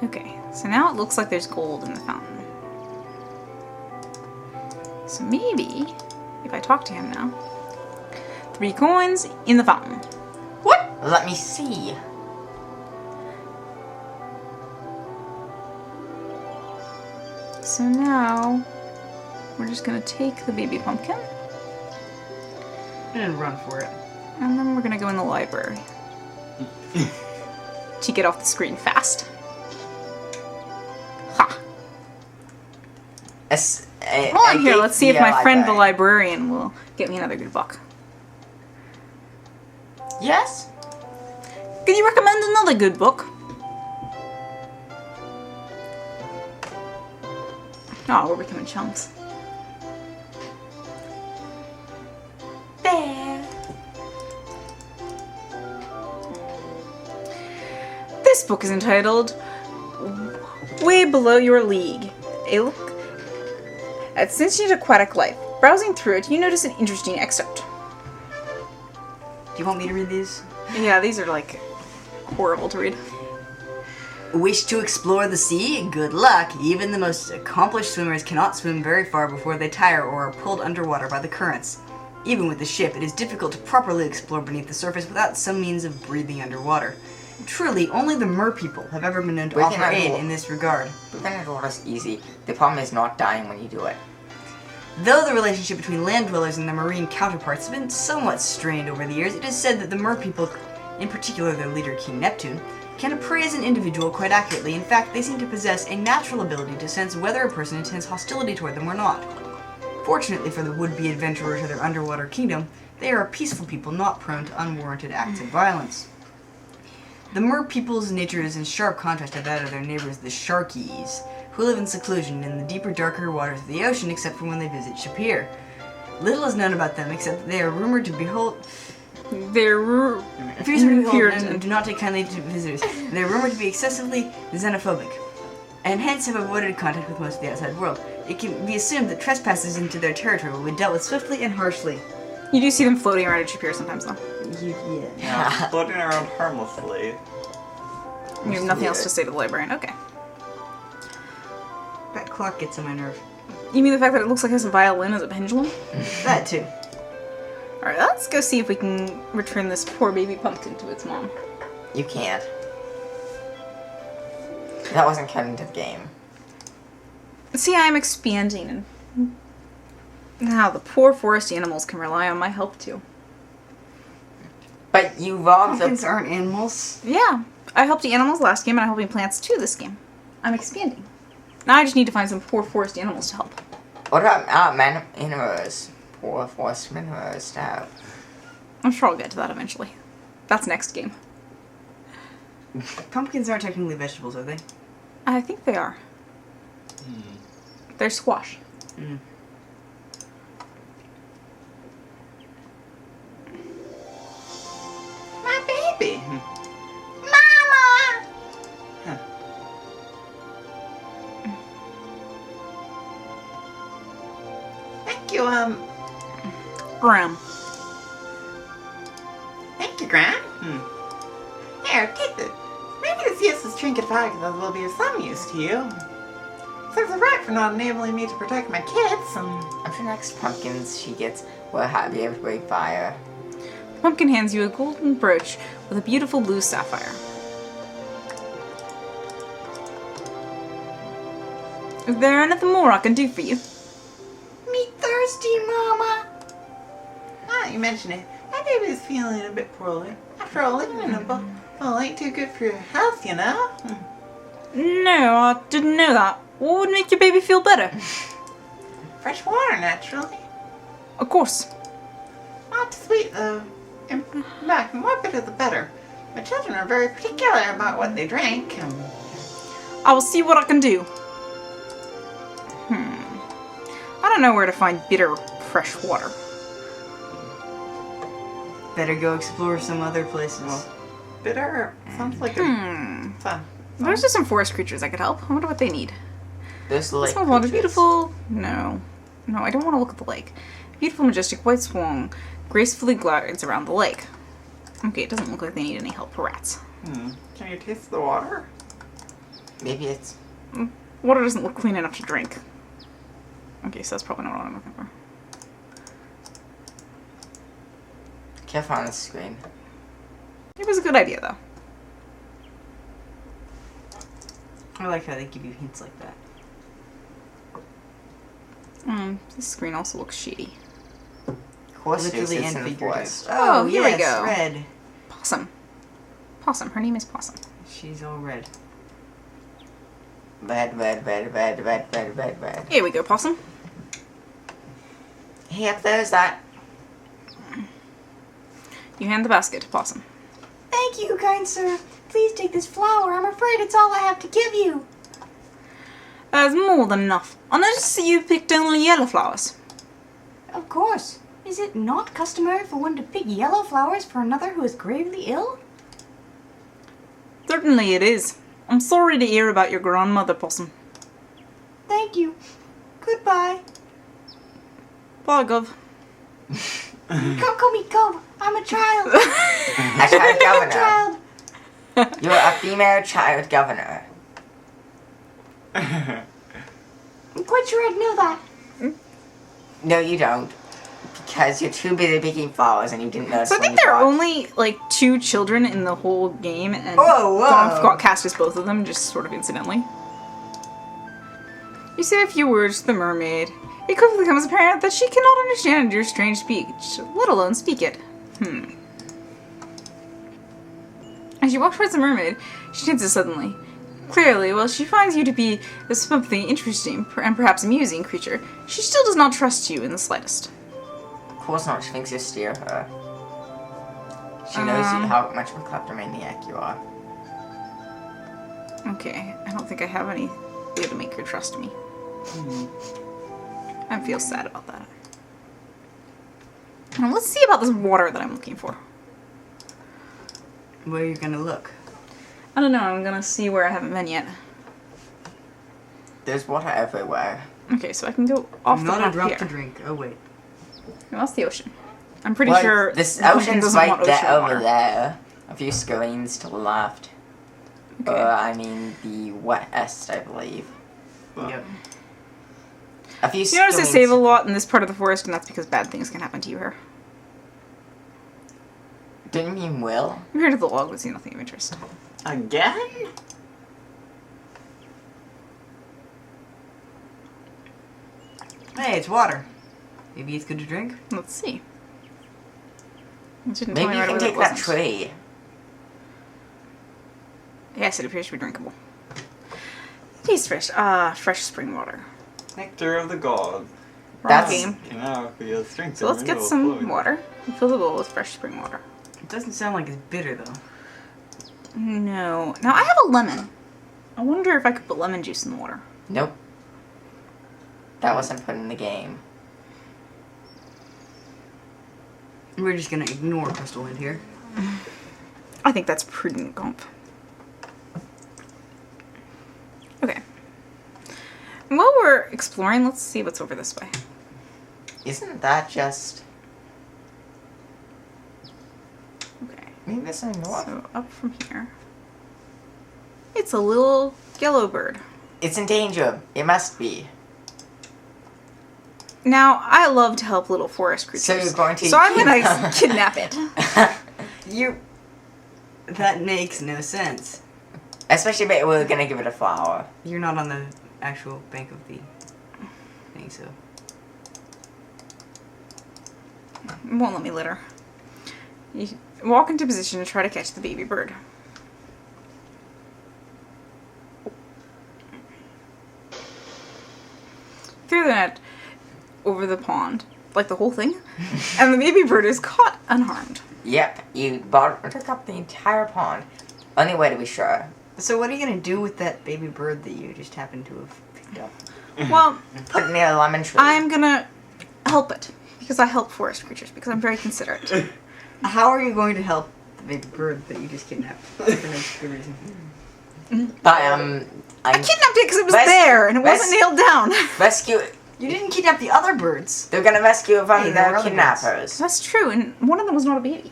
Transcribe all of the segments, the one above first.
Okay, so now it looks like there's gold in the fountain. So maybe, if I talk to him now, 3 coins in the fountain. What? Let me see. So now, we're just gonna take the baby pumpkin, And run for it. and then we're gonna go in the library. To get off the screen fast. Ha! Hold on here, let's see if my friend the librarian will get me another good book. Yes? Can you recommend another good book? Oh, we're becoming chums. There. This book is entitled Way Below Your League. A look at sentient aquatic life. Browsing through it, you notice an interesting excerpt. Do you want me to read these? Yeah, these are like horrible to read. Wish to explore the sea? Good luck. Even the most accomplished swimmers cannot swim very far before they tire or are pulled underwater by the currents. Even with the ship, it is difficult to properly explore beneath the surface without some means of breathing underwater. Truly, only the mer people have ever been known to offer aid in this regard. Breathing underwater is easy. The problem is not dying when you do it. Though the relationship between land dwellers and their marine counterparts has been somewhat strained over the years, it is said that the mer people, in particular their leader King Neptune, can appraise an individual quite accurately. In fact, they seem to possess a natural ability to sense whether a person intends hostility toward them or not. Fortunately for the would-be adventurer to their underwater kingdom, they are a peaceful people not prone to unwarranted acts of violence. The mer people's nature is in sharp contrast to that of their neighbors, the Sharkies, who live in seclusion in the deeper, darker waters of the ocean except for when they visit Shapir. Little is known about them except that they are rumored to behold... They're Fiercely behold and do not take kindly to visitors. They are rumored to be excessively xenophobic, and hence have avoided contact with most of the outside world. It can be assumed that trespassers into their territory will be dealt with swiftly and harshly. You do see them floating around at Shapir sometimes, though. Yeah, floating around harmlessly. You have nothing else to say to the librarian. Okay. That clock gets on my nerve. You mean the fact that it looks like it has a violin as a pendulum? That too. Alright, let's go see if we can return this poor baby pumpkin to its mom. You can't. That wasn't cut into the game. See, I'm expanding, and now the poor forest animals can rely on my help too. But you robbed Pumpkins the... aren't animals. Yeah, I helped the animals last game, and I'm helping plants too this game. I'm expanding. Now I just need to find some poor forest animals to help. What about minnows? Poor forest minnows now. I'm sure I'll get to that eventually. That's next game. Pumpkins aren't technically vegetables, are they? I think they are. They're squash. Mm. My baby. Mama! Huh. Thank you, Graham. Thank you, Gran. Here, take this. Maybe this useless trinket fabulous will be of some use to you. Serves a right for not enabling me to protect my kids. I'm sure next pumpkins she gets will be able to break fire. The pumpkin hands you a golden brooch with a beautiful blue sapphire. Is there anything more I can do for you? Me thirsty, Mama. Now that you mention it, my baby is feeling a bit poorly. After all, living in a bowl ain't too good for your health, you know. No, I didn't know that. What would make your baby feel better? Fresh water, naturally. Of course. Not too sweet, though. In fact, the more bitter, the better. My children are very particular about what they drink. I will see what I can do. I don't know where to find bitter, fresh water. Better go explore some other places. Bitter sounds like a fun. There's just some forest creatures I could help. I wonder what they need. This lake This one, a creatures. beautiful... No, I don't want to look at the lake. Beautiful, majestic white swan gracefully glides around the lake. Okay, it doesn't look like they need any help for rats. Can you taste the water? Maybe it's... Water doesn't look clean enough to drink. Okay, so that's probably not what I'm looking for. Careful on the screen. It was a good idea, though. I like how they give you hints like that. This screen also looks shady. Horse Literally juice and in the figurative. forest. Oh, here we yes, go. Red. Possum. Possum. Her name is Possum. She's all red. Red, red, red, red, red, red, red, red. Here we go, Possum. Yep, there's that. You hand the basket to Possum. Thank you, kind sir. Please take this flower. I'm afraid it's all I have to give you. That's more than enough. I notice that you picked only yellow flowers. Of course. Is it not customary for one to pick yellow flowers for another who is gravely ill? Certainly it is. I'm sorry to hear about your grandmother, Possum. Thank you. Goodbye. Bye, Gov. Don't call me Gov. I'm a child. A child governor. Child. You're a female child governor. I'm quite sure I'd know that. No, you don't. Because you're too busy picking flowers and you didn't notice. So I when think you there are watched. only, like, 2 children in the whole game, and Whoa, whoa. got cast as both of them, just sort of incidentally. You say a few words to the mermaid. It quickly becomes apparent that she cannot understand your strange speech, let alone speak it. As you walk towards the mermaid, she tenses suddenly. Clearly, while she finds you to be a something interesting and perhaps amusing creature, she still does not trust you in the slightest. Of course not, she thinks you steer her. She knows you, how much of a kleptomaniac you are. Okay, I don't think I have any way to make her trust me. I feel sad about that. Now let's see about this water that I'm looking for. Where are you gonna look? I don't know, I'm gonna see where I haven't been yet. There's water everywhere. Okay, so I can go off the Not a map drop here. to drink. Oh wait. No, that's the ocean. I'm pretty Well, sure this the ocean's doesn't right want there, ocean over water. there. A few screens to the left. Okay. I mean the west, I believe. Yep. A few You notice I screens. save a lot in this part of the forest, and that's because bad things can happen to you here. Didn't you mean will? Compared to the log, would see nothing of interest. Again? Hey, it's water. Maybe it's good to drink? Let's see. It didn't tell Maybe me you right can away take that that it wasn't. tree. Yes, it appears to be drinkable. Tastes fresh. Fresh spring water. Nectar of the gods. Wrong That's- game. Can be a strength. So let's get some water and fill the bowl with fresh spring water. It doesn't sound like it's bitter though. No. Now I have a lemon. I wonder if I could put lemon juice in the water. Nope. That wasn't put in the game. We're just gonna ignore Crystal Wind here. I think that's prudent, Gump. Okay. And while we're exploring, let's see what's over this way. Isn't that just... Okay. Maybe there's something north? So up from here. It's a little yellow bird. It's in danger. It must be. Now, I love to help little forest creatures. So you're going to... So I'm gonna kidnap it. You... That makes no sense. Especially if we're gonna give it a flower. You're not on the actual bank of the thing, so... It won't let me litter. You walk into position to try to catch the baby bird. Throw the net over the pond, like the whole thing, and the baby bird is caught unharmed. Yep, you took up the entire pond. Only way to be sure. So what are you gonna do with that baby bird that you just happened to have picked up? Well, Put it near a lemon tree. I'm gonna help it, because I help forest creatures, because I'm very considerate. How are you going to help the baby bird that you just kidnapped? For no good reason. But, I kidnapped it because it was Res- there, and it res- wasn't nailed down. rescue... You didn't kidnap the other birds. They're gonna rescue from Hey, there were the other kidnappers. That's true, and one of them was not a baby.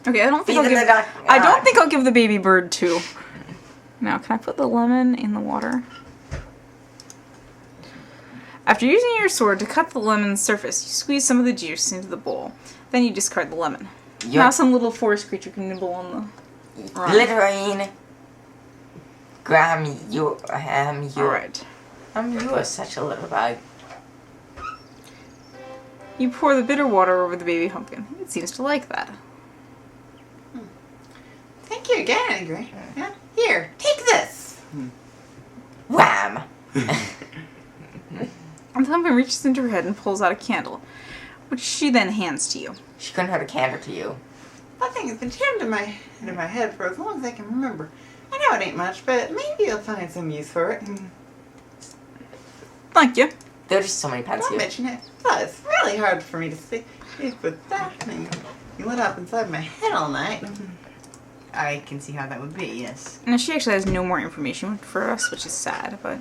Okay, I don't think Even I'll give. the duck- I don't think I'll give the baby bird to Now, can I put the lemon in the water? After using your sword to cut the lemon's surface, you squeeze some of the juice into the bowl. Then you discard the lemon. Now some little forest creature can nibble on the Glittering. Graham, you Alright. you are such a little bug. You pour the bitter water over the baby pumpkin. It seems to like that. Thank you again, Angry. Yeah. Here, take this. Wham! And the pumpkin reaches into her head and pulls out a candle, which she then hands to you. She couldn't have a candle to you. That thing has been jammed in my head for as long as I can remember. I know it ain't much, but maybe you'll find some use for it. Thank you. There are just so many pets Don't here. mention it. But it's really hard for me to sleep with that thing. You lit up inside my head all night. I can see how that would be, yes. Now, she actually has no more information for us, which is sad, but...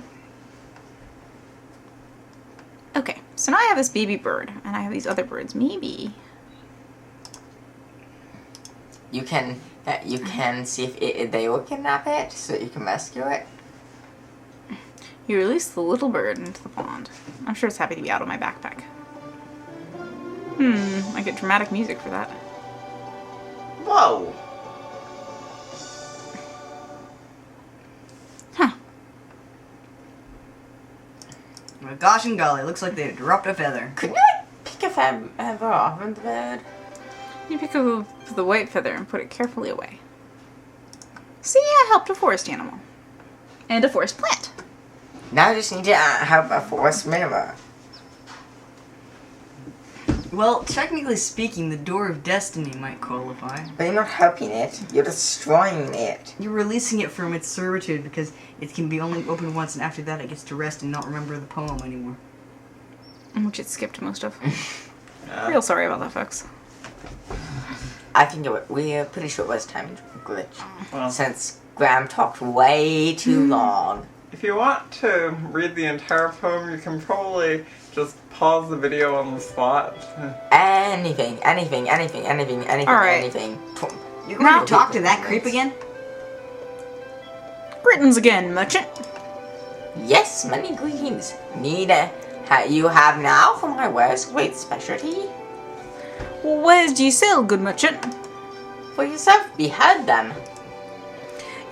Okay, so now I have this baby bird, and I have these other birds. Maybe... You can see if they will kidnap it, so that you can rescue it. You release the little bird into the pond. I'm sure it's happy to be out of my backpack. I get dramatic music for that. Whoa! Huh. Well, gosh and golly, looks like they dropped a feather. Couldn't I pick a feather off of the bird? You pick up the white feather and put it carefully away. See, I helped a forest animal. And a forest plant. Now I just need to help a forest minima. Well, technically speaking, the Door of Destiny might qualify. But you're not helping it, you're destroying it. You're releasing it from its servitude because it can be only opened once, and after that it gets to rest and not remember the poem anymore. Which it skipped most of. Real sorry about that, folks. I think we're pretty sure it was timed glitch. Well, Since Graham talked way too long. If you want to read the entire poem, you can probably just pause the video on the spot. Anything. Alright. Anything. You're going to talk to that creep again? Greetings again, merchant. Yes, many greetings. Need you have now for my wares great specialty. Wares do you sell, good merchant? For yourself, behead them.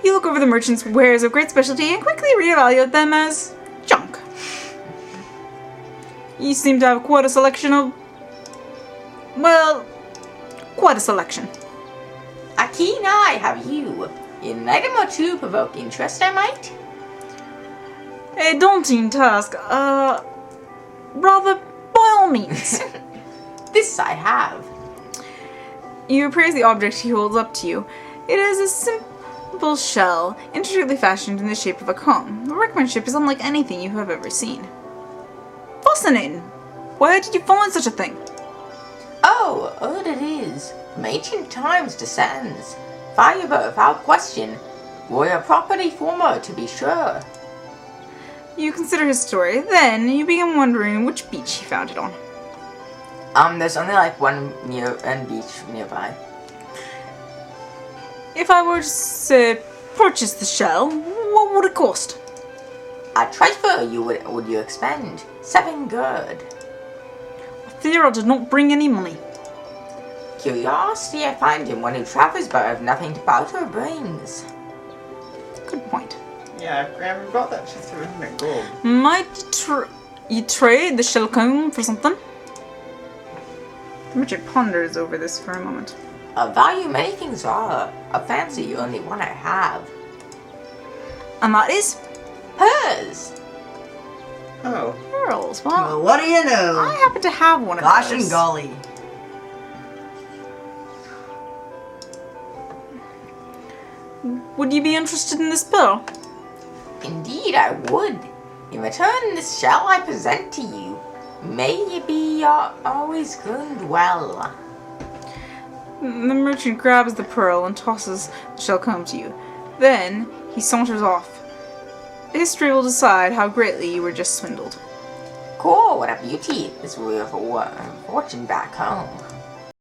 You look over the merchant's wares of great specialty and quickly reevaluate them as junk. You seem to have quite a selection of... well, quite a selection. A keen eye have you. In an item or two provoke interest, I might. A daunting task, rather, by all means. This I have. You appraise the object he holds up to you. It is a simple shell, intricately fashioned in the shape of a comb. The workmanship is unlike anything you have ever seen. Fascinating! Where did you find such a thing? Oh, old it is. From ancient times descends. Valuable without question. Royal property former, to be sure. You consider his story, then you begin wondering which beach he found it on. There's only like one beach nearby. If I were to say, purchase the shell, what would it cost? A trifle would you expend? 7 good. I fear I did not bring any money. Curiosity I find in one who travels but have nothing to barter or brings. Good point. Yeah, Graham, we bought that chest of infinite gold. Might you trade the shell comb for something? The merchant ponders over this for a moment. A value many things are. A fancy only one I have. And that is? Hers! Oh. Pearls. Well, Well, what do you know? I happen to have one of Gosh those. and golly. Would you be interested in this pearl? Indeed I would. In return this shall I present to you. May ye be always groomed well. The merchant grabs the pearl and tosses the shell comb to you. Then he saunters off. History will decide how greatly you were just swindled. Cool, what a beauty. This will be a fortune back home.